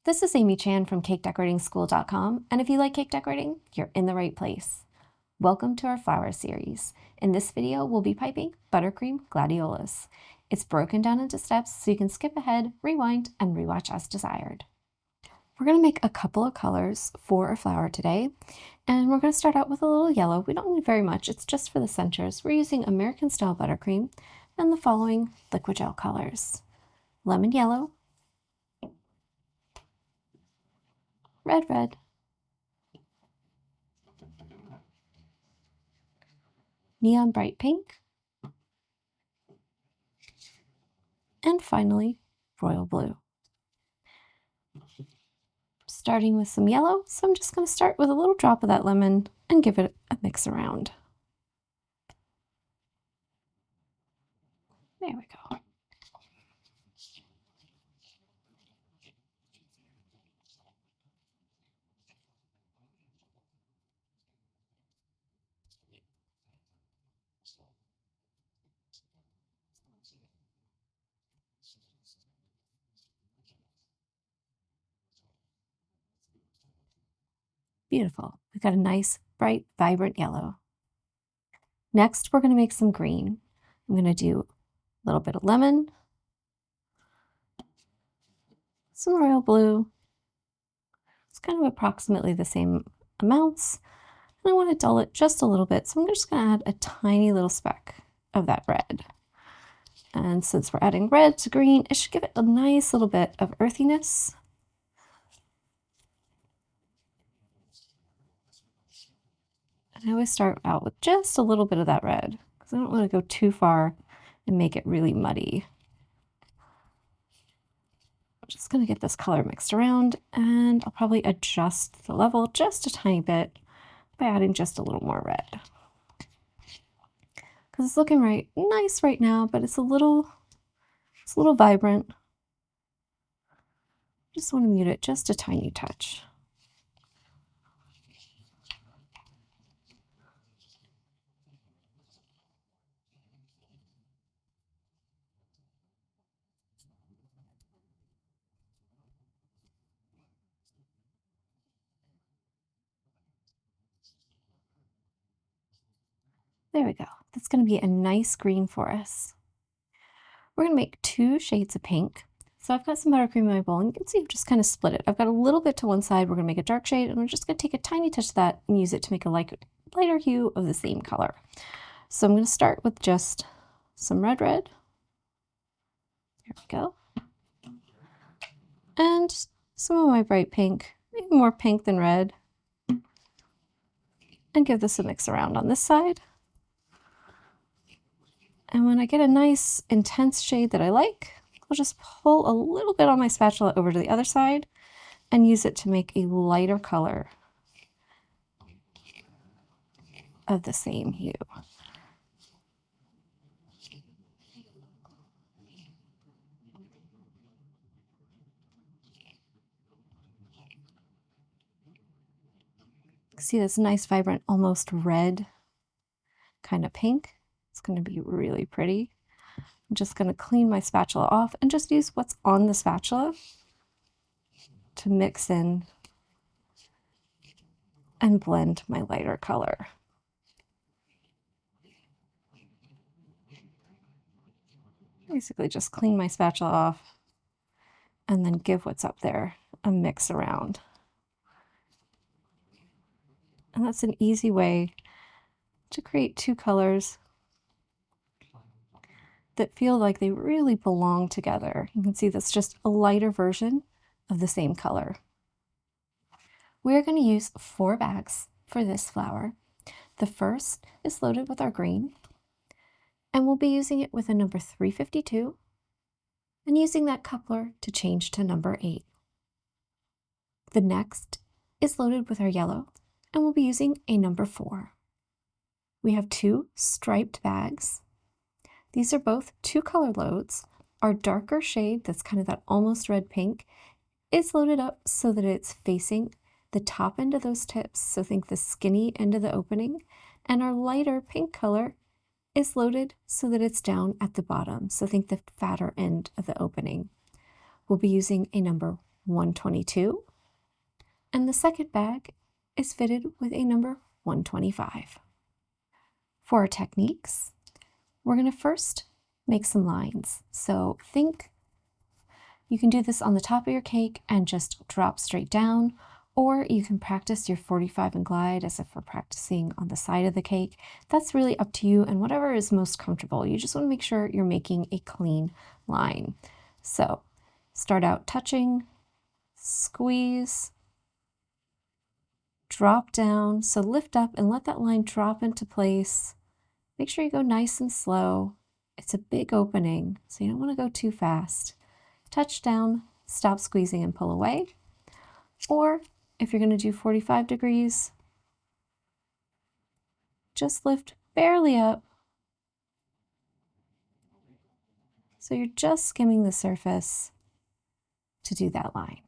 This is Amy Chan from CakeDecoratingSchool.com, and if you like cake decorating, you're in the right place. Welcome to our flower series. In this video, we'll be piping Buttercream gladiolus. It's broken down into steps so you can skip ahead, rewind, and rewatch as desired. We're going to make a couple of colors for our flower today, and we're going to start out with a little yellow. We don't need very much, it's just for the centers. We're using American style buttercream and the following liquid gel colors: lemon yellow, red, neon bright pink, and finally, royal blue. Starting with some yellow, so I'm just going to start with a little drop of that lemon and give it a mix around. There we go. Beautiful. We've got a nice, bright, vibrant yellow. Next, we're going to make some green. I'm going to do a little bit of lemon, some royal blue. It's kind of approximately the same amounts. And I want to dull it just a little bit, so I'm just going to add a tiny little speck of that red. And since we're adding red to green, it should give it a nice little bit of earthiness. I always start out with just a little bit of that red because I don't want to go too far and make it really muddy. I'm just going to get this color mixed around, and I'll probably adjust the level just a tiny bit by adding just a little more red. Because it's looking nice right now, but it's a little vibrant. Just want to mute it just a tiny touch. There we go. That's going to be a nice green for us. We're going to make 2 shades of pink. So I've got some buttercream in my bowl, and you can see I've just kind of split it. I've got a little bit to one side. We're going to make a dark shade, and we're just going to take a tiny touch of that and use it to make a lighter hue of the same color. So I'm going to start with just some red. There we go. And some of my bright pink, maybe more pink than red. And give this a mix around on this side. And when I get a nice intense shade that I like, I'll just pull a little bit on my spatula over to the other side and use it to make a lighter color of the same hue. See this nice, vibrant, almost red kind of pink? It's going to be really pretty. I'm just going to clean my spatula off and just use what's on the spatula to mix in and blend my lighter color. Basically just clean my spatula off and then give what's up there a mix around. And that's an easy way to create 2 colors that feel like they really belong together. You can see that's just a lighter version of the same color. We're going to use 4 bags for this flower. The first is loaded with our green, and we'll be using it with a number 352 and using that coupler to change to number 8. The next is loaded with our yellow, and we'll be using a number 4. We have 2 striped bags. These are both 2 color loads. Our darker shade, that's kind of that almost red pink, is loaded up so that it's facing the top end of those tips, so think the skinny end of the opening, and our lighter pink color is loaded so that it's down at the bottom, so think the fatter end of the opening. We'll be using a number 122, and the second bag is fitted with a number 125. For our techniques, we're going to first make some lines. So think you can do this on the top of your cake and just drop straight down, or you can practice your 45 and glide as if we're practicing on the side of the cake. That's really up to you and whatever is most comfortable. You just want to make sure you're making a clean line. So start out touching, squeeze, drop down. So lift up and let that line drop into place. Make sure you go nice and slow. It's a big opening, so you don't want to go too fast. Touch down, stop squeezing and pull away. Or if you're going to do 45 degrees, just lift barely up. So you're just skimming the surface to do that line.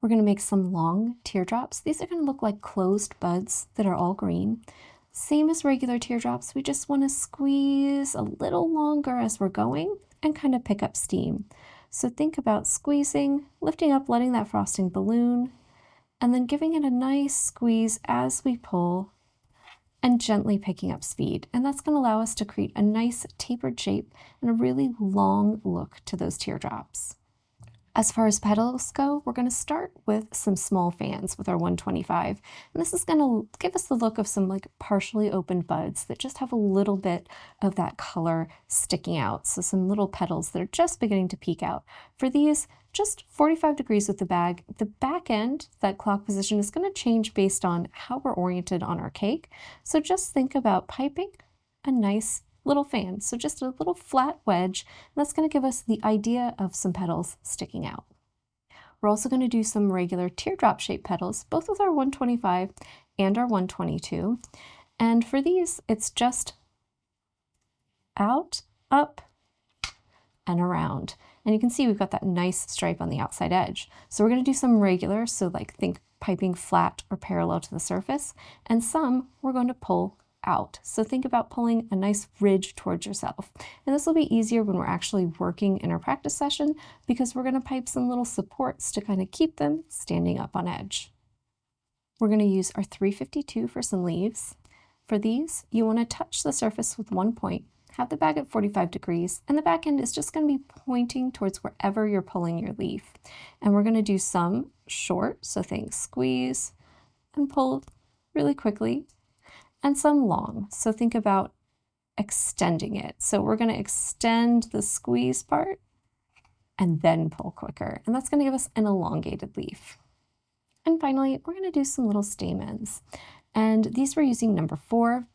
We're going to make some long teardrops. These are going to look like closed buds that are all green. Same as regular teardrops, we just want to squeeze a little longer as we're going and kind of pick up steam. So think about squeezing, lifting up, letting that frosting balloon, and then giving it a nice squeeze as we pull and gently picking up speed. And that's going to allow us to create a nice tapered shape and a really long look to those teardrops. As far as petals go, we're going to start with some small fans with our 125. And this is going to give us the look of some like partially opened buds that just have a little bit of that color sticking out. So some little petals that are just beginning to peek out. For these, just 45 degrees with the bag. The back end, that clock position, is going to change based on how we're oriented on our cake. So just think about piping a nice little fan, so just a little flat wedge, and that's going to give us the idea of some petals sticking out. We're also going to do some regular teardrop shaped petals, both with our 125 and our 122, and for these it's just out, up, and around. And you can see we've got that nice stripe on the outside edge. So we're going to do some regular, so like think piping flat or parallel to the surface, and some we're going to pull out. So think about pulling a nice ridge towards yourself. And this will be easier when we're actually working in our practice session because we're going to pipe some little supports to kind of keep them standing up on edge. We're going to use our 352 for some leaves. For these, you want to touch the surface with one point, have the bag at 45 degrees, and the back end is just going to be pointing towards wherever you're pulling your leaf. And we're going to do some short, so think squeeze and pull really quickly, and some long. So think about extending it. So we're going to extend the squeeze part and then pull quicker. And that's going to give us an elongated leaf. And finally, we're going to do some little stamens. And these we're using number 4.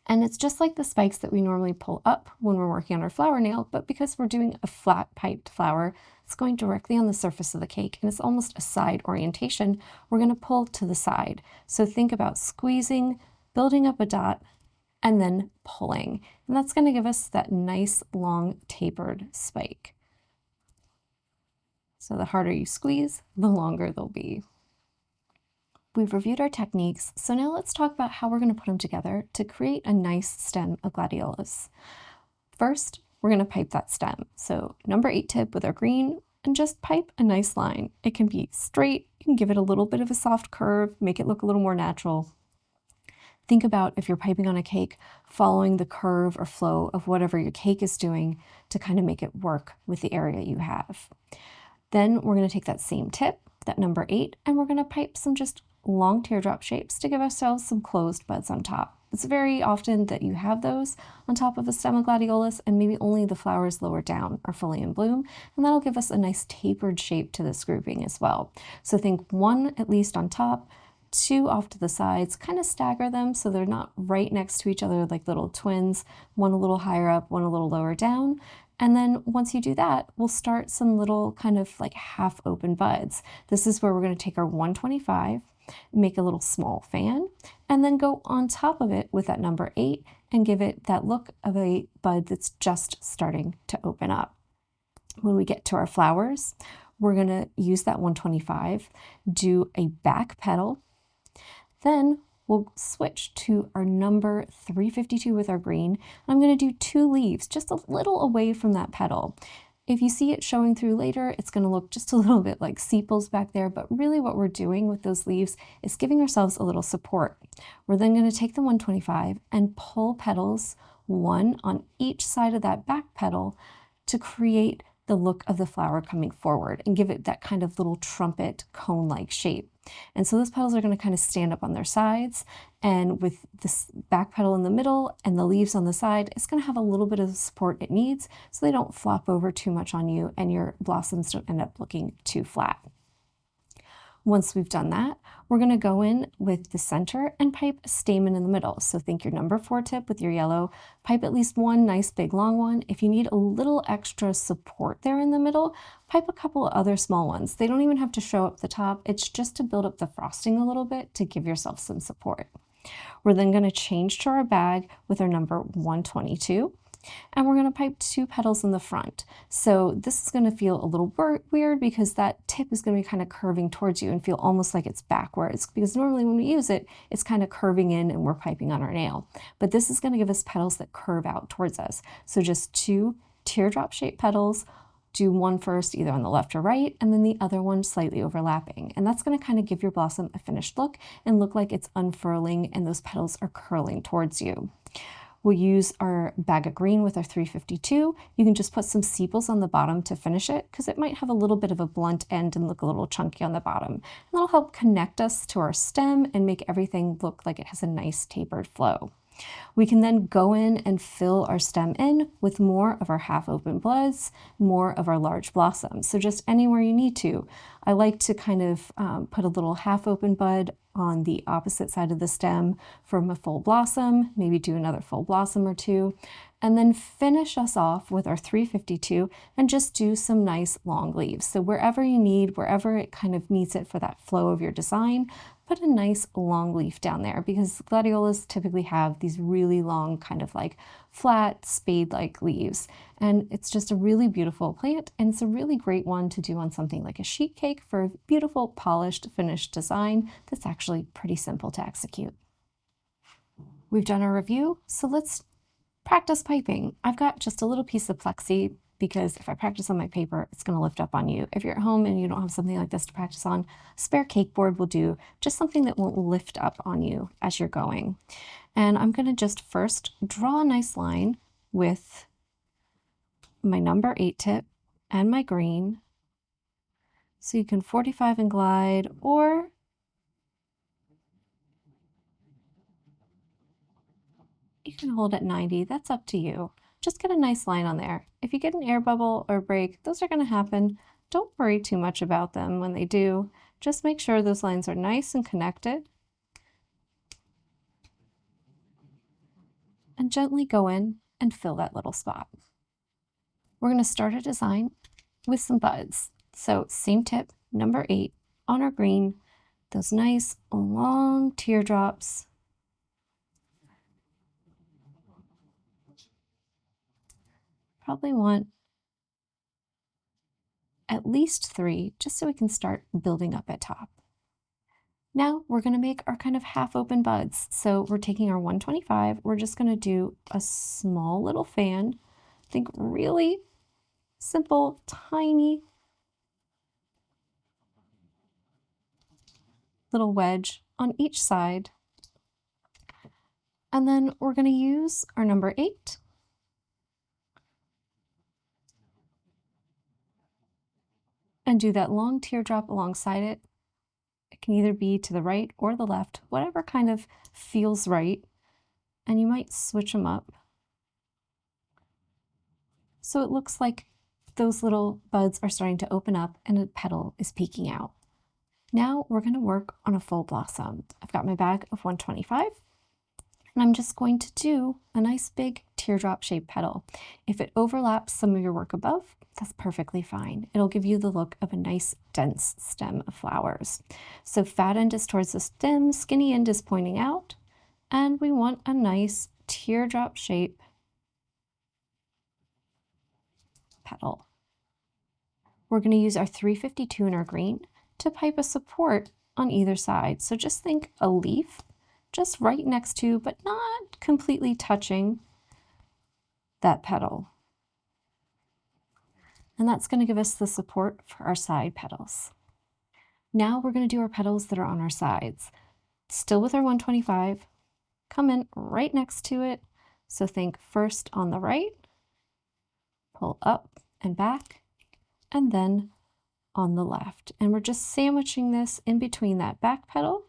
And it's just like the spikes that we normally pull up when we're working on our flower nail, but because we're doing a flat piped flower, it's going directly on the surface of the cake and it's almost a side orientation. We're going to pull to the side. So think about squeezing, building up a dot, and then pulling. And that's going to give us that nice long tapered spike. So the harder you squeeze, the longer they'll be. We've reviewed our techniques, so now let's talk about how we're going to put them together to create a nice stem of gladiolus. First, we're going to pipe that stem. So number 8 tip with our green, and just pipe a nice line. It can be straight, you can give it a little bit of a soft curve, make it look a little more natural. Think about if you're piping on a cake, following the curve or flow of whatever your cake is doing to kind of make it work with the area you have. Then we're going to take that same tip, that number 8, and we're going to pipe some just long teardrop shapes to give ourselves some closed buds on top. It's very often that you have those on top of a stem of gladiolus and maybe only the flowers lower down are fully in bloom, and that'll give us a nice tapered shape to this grouping as well. So think 1 at least on top, 2 off to the sides, kind of stagger them so they're not right next to each other like little twins, 1 a little higher up, 1 a little lower down. And then once you do that, we'll start some little kind of like half open buds. This is where we're going to take our 125, make a little small fan, and then go on top of it with that number 8 and give it that look of a bud that's just starting to open up. When we get to our flowers, we're going to use that 125, do a back petal, then we'll switch to our number 352 with our green. I'm going to do 2 leaves just a little away from that petal. If you see it showing through later, it's going to look just a little bit like sepals back there, but really what we're doing with those leaves is giving ourselves a little support. We're then going to take the 125 and pull petals, one on each side of that back petal, to create the look of the flower coming forward and give it that kind of little trumpet cone-like shape. And so those petals are going to kind of stand up on their sides, and with this back petal in the middle and the leaves on the side, it's going to have a little bit of the support it needs so they don't flop over too much on you and your blossoms don't end up looking too flat. Once we've done that, we're going to go in with the center and pipe a stamen in the middle. So think your number 4 tip with your yellow, pipe at least one nice big long one. If you need a little extra support there in the middle, pipe a couple of other small ones. They don't even have to show up the top. It's just to build up the frosting a little bit to give yourself some support. We're then going to change to our bag with our number 122. And we're going to pipe 2 petals in the front. So this is going to feel a little weird because that tip is going to be kind of curving towards you and feel almost like it's backwards, because normally when we use it, it's kind of curving in and we're piping on our nail. But this is going to give us petals that curve out towards us. So just 2 teardrop shaped petals. Do one first either on the left or right, and then the other one slightly overlapping. And that's going to kind of give your blossom a finished look and look like it's unfurling and those petals are curling towards you. We'll use our bag of green with our 352. You can just put some sepals on the bottom to finish it because it might have a little bit of a blunt end and look a little chunky on the bottom. And that'll help connect us to our stem and make everything look like it has a nice tapered flow. We can then go in and fill our stem in with more of our half open buds, more of our large blossoms. So just anywhere you need to. I like to kind of put a little half open bud on the opposite side of the stem from a full blossom, maybe do another full blossom or 2, and then finish us off with our 352 and just do some nice long leaves. So wherever you need, wherever it kind of needs it for that flow of your design, put a nice long leaf down there, because gladiolus typically have these really long kind of like flat spade-like leaves. And it's just a really beautiful plant, and it's a really great one to do on something like a sheet cake for a beautiful polished finished design that's actually pretty simple to execute. We've done our review, so let's practice piping. I've got just a little piece of plexi because if I practice on my paper, it's going to lift up on you. If you're at home and you don't have something like this to practice on, a spare cake board will do, just something that won't lift up on you as you're going. And I'm going to just first draw a nice line with my number 8 tip and my green. So you can 45 and glide, or you can hold at 90. That's up to you. Just get a nice line on there. If you get an air bubble or break, those are going to happen. Don't worry too much about them when they do. Just make sure those lines are nice and connected. And gently go in and fill that little spot. We're going to start a design with some buds. So same tip, number 8 on our green, those nice long teardrops. Probably want at least 3 just so we can start building up at top. Now we're going to make our kind of half open buds. So we're taking our 125, we're just going to do a small little fan. Think really simple, tiny little wedge on each side. And then we're going to use our number 8. And do that long teardrop alongside it. It can either be to the right or the left, whatever kind of feels right. And you might switch them up. So it looks like those little buds are starting to open up and a petal is peeking out. Now we're going to work on a full blossom. I've got my bag of 125. And I'm just going to do a nice big teardrop shaped petal. If it overlaps some of your work above, that's perfectly fine. It'll give you the look of a nice dense stem of flowers. So fat end is towards the stem, skinny end is pointing out, and we want a nice teardrop shape petal. We're going to use our 352 in our green to pipe a support on either side. So just think a leaf just right next to, but not completely touching that petal. and that's going to give us the support for our side petals. Now we're going to do our petals that are on our sides. Still with our 125, come in right next to it. So think first on the right, pull up and back, and then on the left. And we're just sandwiching this in between that back petal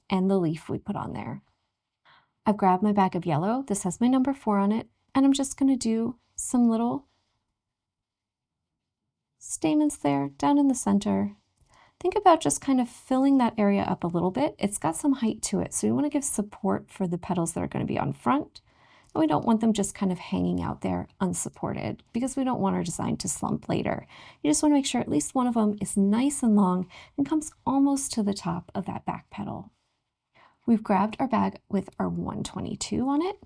and the leaf we put on there. I've grabbed my bag of yellow. This has my number 4 on it, and I'm just going to do some little stamens there down in the center. Think about just kind of filling that area up a little bit. It's got some height to it, so we want to give support for the petals that are going to be on front. And we don't want them just kind of hanging out there unsupported because we don't want our design to slump later. You just want to make sure at least one of them is nice and long and comes almost to the top of that back petal. We've grabbed our bag with our 122 on it,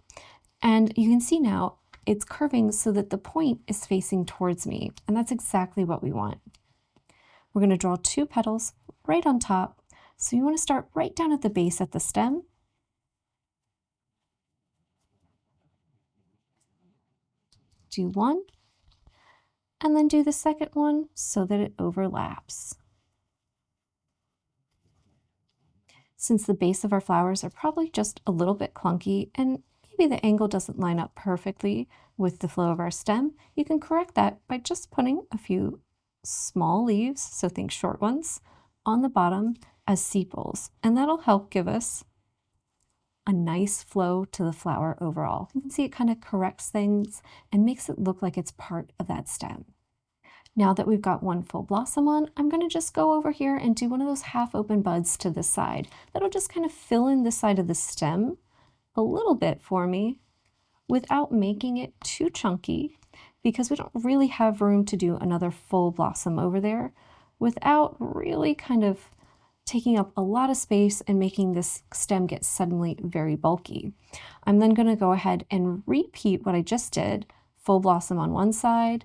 and you can see now it's curving so that the point is facing towards me, and that's exactly what we want. We're going to draw 2 petals right on top, so you want to start right down at the base at the stem. Do 1, and then do the second one so that it overlaps. Since the base of our flowers are probably just a little bit clunky and maybe the angle doesn't line up perfectly with the flow of our stem, you can correct that by just putting a few small leaves, so think short ones, on the bottom as sepals, and that'll help give us a nice flow to the flower overall. You can see it kind of corrects things and makes it look like it's part of that stem. Now that we've got one full blossom on, I'm going to just go over here and do one of those half open buds to this side. That'll just kind of fill in this side of the stem a little bit for me without making it too chunky, because we don't really have room to do another full blossom over there without really kind of taking up a lot of space and making this stem get suddenly very bulky. I'm then going to go ahead and repeat what I just did, full blossom on one side,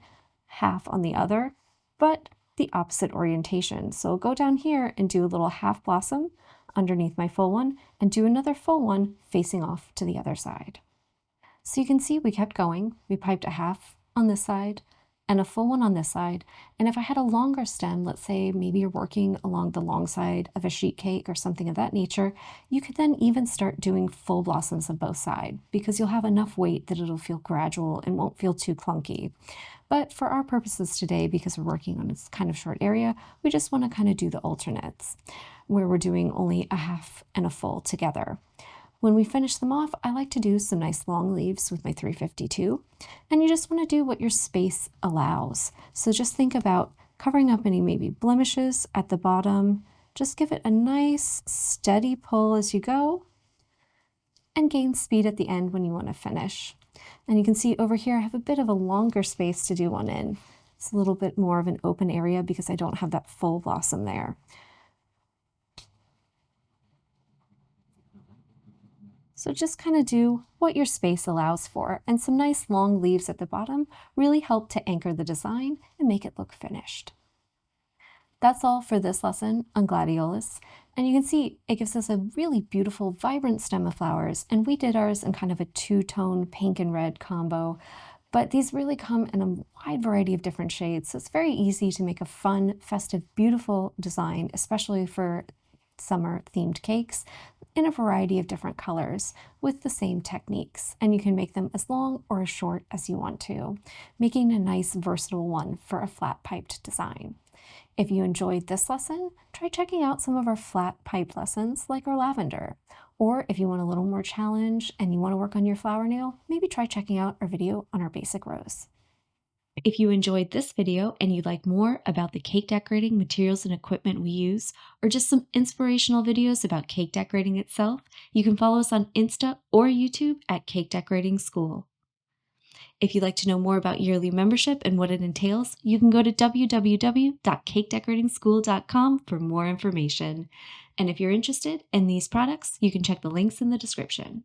half on the other, but the opposite orientation. So I'll go down here and do a little half blossom underneath my full one and do another full one facing off to the other side. So you can see we kept going. We piped a half on this side and a full one on this side. And if I had a longer stem, let's say maybe you're working along the long side of a sheet cake or something of that nature, you could then even start doing full blossoms on both sides because you'll have enough weight that it'll feel gradual and won't feel too clunky. But for our purposes today, because we're working on this kind of short area, we just want to kind of do the alternates where we're doing only a half and a full together. When we finish them off, I like to do some nice long leaves with my 352, and you just want to do what your space allows. So just think about covering up any maybe blemishes at the bottom. Just give it a nice steady pull as you go and gain speed at the end when you want to finish. And you can see over here I have a bit of a longer space to do one in. It's a little bit more of an open area because I don't have that full blossom there. So just kind of do what your space allows for, and some nice long leaves at the bottom really help to anchor the design and make it look finished. That's all for this lesson on gladiolus, and you can see it gives us a really beautiful, vibrant stem of flowers, and we did ours in kind of a two-tone pink and red combo, but these really come in a wide variety of different shades, so it's very easy to make a fun, festive, beautiful design, especially for summer-themed cakes, in a variety of different colors with the same techniques, and you can make them as long or as short as you want to, making a nice versatile one for a flat piped design. If you enjoyed this lesson, try checking out some of our flat pipe lessons like our lavender, or if you want a little more challenge and you want to work on your flower nail, maybe try checking out our video on our basic rose. If you enjoyed this video and you'd like more about the cake decorating materials and equipment we use, or just some inspirational videos about cake decorating itself, you can follow us on Insta or YouTube at Cake Decorating School. If you'd like to know more about yearly membership and what it entails, you can go to www.cakedecoratingschool.com for more information. And if you're interested in these products, you can check the links in the description.